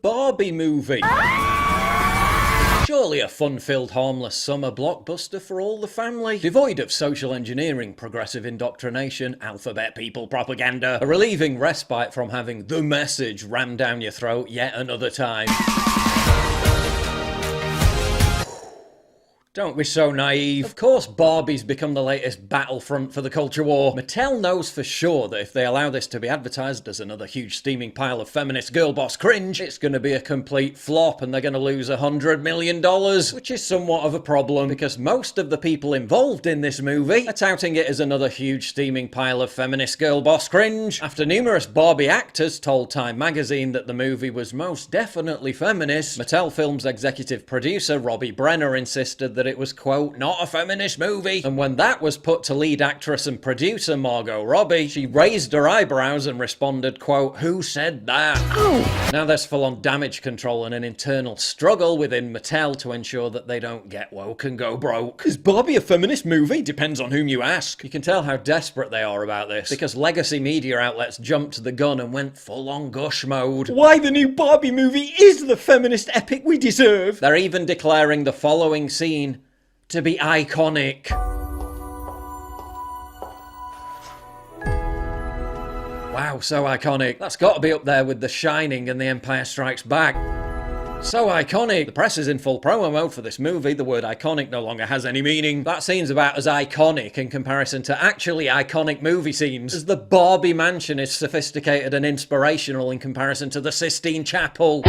Barbie movie. Surely a fun-filled, harmless summer blockbuster for all the family. Devoid of social engineering, progressive indoctrination, alphabet people propaganda. A relieving respite from having the message rammed down your throat yet another time. Don't be so naive. Of course Barbie's become the latest battlefront for the culture war. Mattel knows for sure that if they allow this to be advertised as another huge steaming pile of feminist girl boss cringe, it's gonna be a complete flop and they're gonna lose $100 million, which is somewhat of a problem because most of the people involved in this movie are touting it as another huge steaming pile of feminist girl boss cringe. After numerous Barbie actors told Time magazine that the movie was most definitely feminist, Mattel Films executive producer Robbie Brenner insisted that it was, quote, not a feminist movie. And when that was put to lead actress and producer Margot Robbie, she raised her eyebrows and responded, quote, who said that? Oh. Now there's full-on damage control and an internal struggle within Mattel to ensure that they don't get woke and go broke. Is Barbie a feminist movie? Depends on whom you ask. You can tell how desperate they are about this, because legacy media outlets jumped the gun and went full-on gush mode. Why the new Barbie movie is the feminist epic we deserve. They're even declaring the following scene to be iconic. Wow, so iconic. That's got to be up there with The Shining and The Empire Strikes Back. So iconic. The press is in full promo mode for this movie. The word iconic no longer has any meaning. That scene's about as iconic in comparison to actually iconic movie scenes as the Barbie mansion is sophisticated and inspirational in comparison to the Sistine Chapel.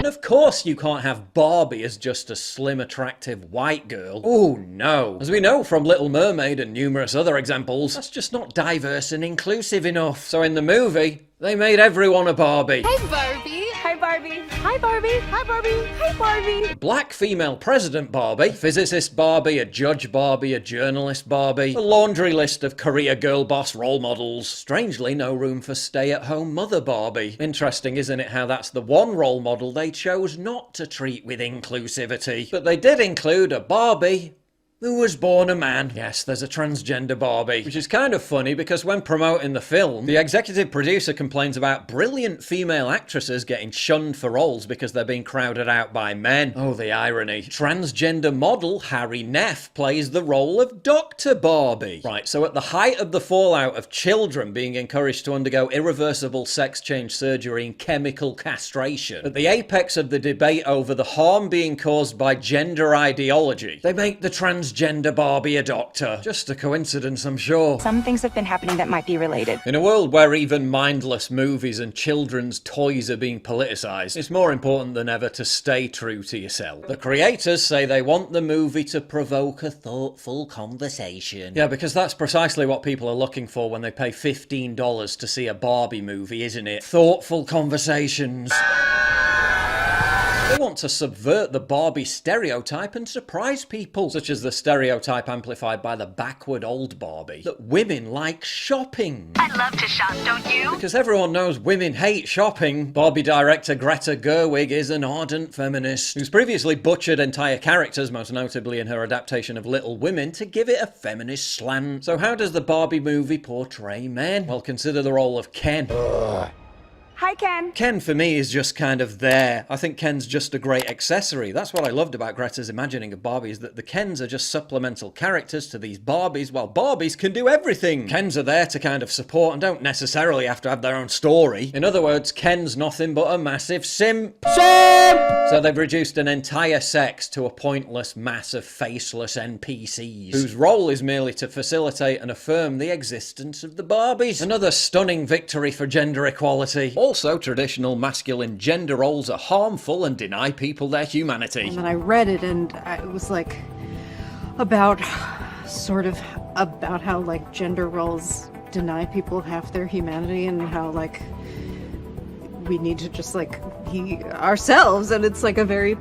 Of course you can't have Barbie as just a slim, attractive white girl. Oh no. As we know from Little Mermaid and numerous other examples, that's just not diverse and inclusive enough. So in the movie, they made everyone a Barbie. Hey Barbie! Hi Barbie! Hi Barbie! Hi Barbie! Hi Barbie! A black female president Barbie, a physicist Barbie, a judge Barbie, a journalist Barbie, a laundry list of career girl boss role models. Strangely, no room for stay-at-home mother Barbie. Interesting, isn't it, how that's the one role model they chose not to treat with inclusivity. But they did include a Barbie who was born a man. Yes, there's a transgender Barbie. Which is kind of funny because when promoting the film, the executive producer complains about brilliant female actresses getting shunned for roles because they're being crowded out by men. Oh, the irony. Transgender model Harry Neff plays the role of Dr. Barbie. Right, so at the height of the fallout of children being encouraged to undergo irreversible sex change surgery and chemical castration, at the apex of the debate over the harm being caused by gender ideology, they make the transgender Barbie a doctor. Just a coincidence, I'm sure. Some things have been happening that might be related. In a world where even mindless movies and children's toys are being politicized, it's more important than ever to stay true to yourself. The creators say they want the movie to provoke a thoughtful conversation. Yeah, because that's precisely what people are looking for when they pay $15 to see a Barbie movie, isn't it? Thoughtful conversations. They want to subvert the Barbie stereotype and surprise people, such as the stereotype amplified by the backward old Barbie, that women like shopping. I love to shop, don't you? Because everyone knows women hate shopping. Barbie director Greta Gerwig is an ardent feminist, who's previously butchered entire characters, most notably in her adaptation of Little Women, to give it a feminist slant. So how does the Barbie movie portray men? Well, consider the role of Ken. Hi, Ken. Ken, for me, is just kind of there. I think Ken's just a great accessory. That's what I loved about Greta's imagining of Barbie, is that the Kens are just supplemental characters to these Barbies, while Barbies can do everything. Kens are there to kind of support and don't necessarily have to have their own story. In other words, Ken's nothing but a massive simp. So they've reduced an entire sex to a pointless mass of faceless NPCs, whose role is merely to facilitate and affirm the existence of the Barbies. Another stunning victory for gender equality. Also, traditional masculine gender roles are harmful and deny people their humanity. And then I read it and it was like about how like gender roles deny people half their humanity and how like we need to just like be ourselves, and it's like a very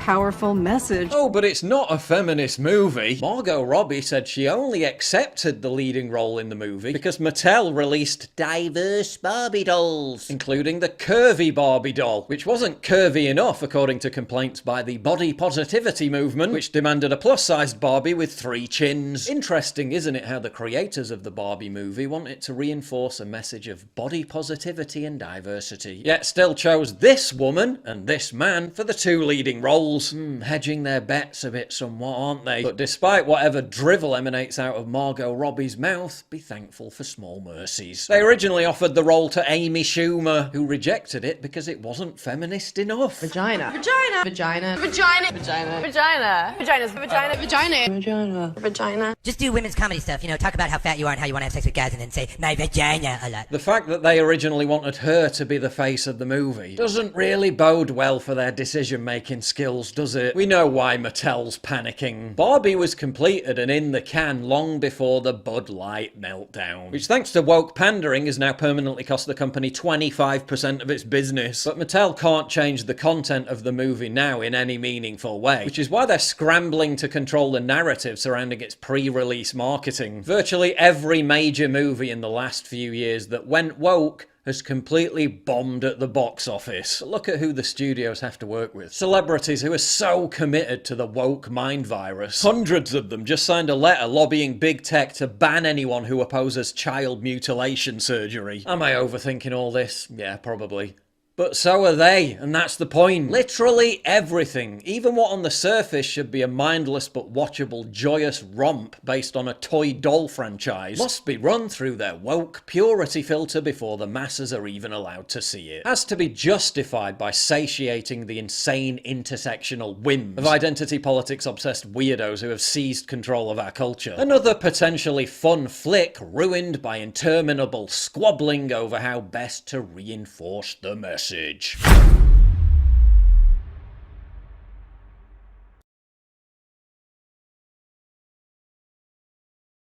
powerful message. Oh, but it's not a feminist movie. Margot Robbie said she only accepted the leading role in the movie because Mattel released diverse Barbie dolls, including the curvy Barbie doll, which wasn't curvy enough according to complaints by the body positivity movement, which demanded a plus-sized Barbie with 3 chins. Interesting, isn't it, how the creators of the Barbie movie want it to reinforce a message of body positivity and diversity, yet still chose this woman and this man for the 2 leading roles. Hedging their bets a bit somewhat, aren't they? But despite whatever drivel emanates out of Margot Robbie's mouth, be thankful for small mercies. They originally offered the role to Amy Schumer, who rejected it because it wasn't feminist enough. Vagina. Vagina. Vagina. Vagina. Vagina. Vagina. Vagina's vagina. Vagina. Vagina. Vagina. Just do women's comedy stuff, you know, talk about how fat you are and how you want to have sex with guys and then say, my vagina a lot. The fact that they originally wanted her to be the face of the movie doesn't really bode well for their decision-making skills, does it? We know why Mattel's panicking. Barbie was completed and in the can long before the Bud Light meltdown, which thanks to woke pandering has now permanently cost the company 25% of its business. But Mattel can't change the content of the movie now in any meaningful way, which is why they're scrambling to control the narrative surrounding its pre-release marketing. Virtually every major movie in the last few years that went woke has completely bombed at the box office. But look at who the studios have to work with. Celebrities who are so committed to the woke mind virus. Hundreds of them just signed a letter lobbying big tech to ban anyone who opposes child mutilation surgery. Am I overthinking all this? Yeah, probably. But so are they, and that's the point. Literally everything, even what on the surface should be a mindless but watchable joyous romp based on a toy doll franchise, must be run through their woke purity filter before the masses are even allowed to see it. Has to be justified by satiating the insane intersectional whims of identity politics obsessed weirdos who have seized control of our culture. Another potentially fun flick ruined by interminable squabbling over how best to reinforce the message.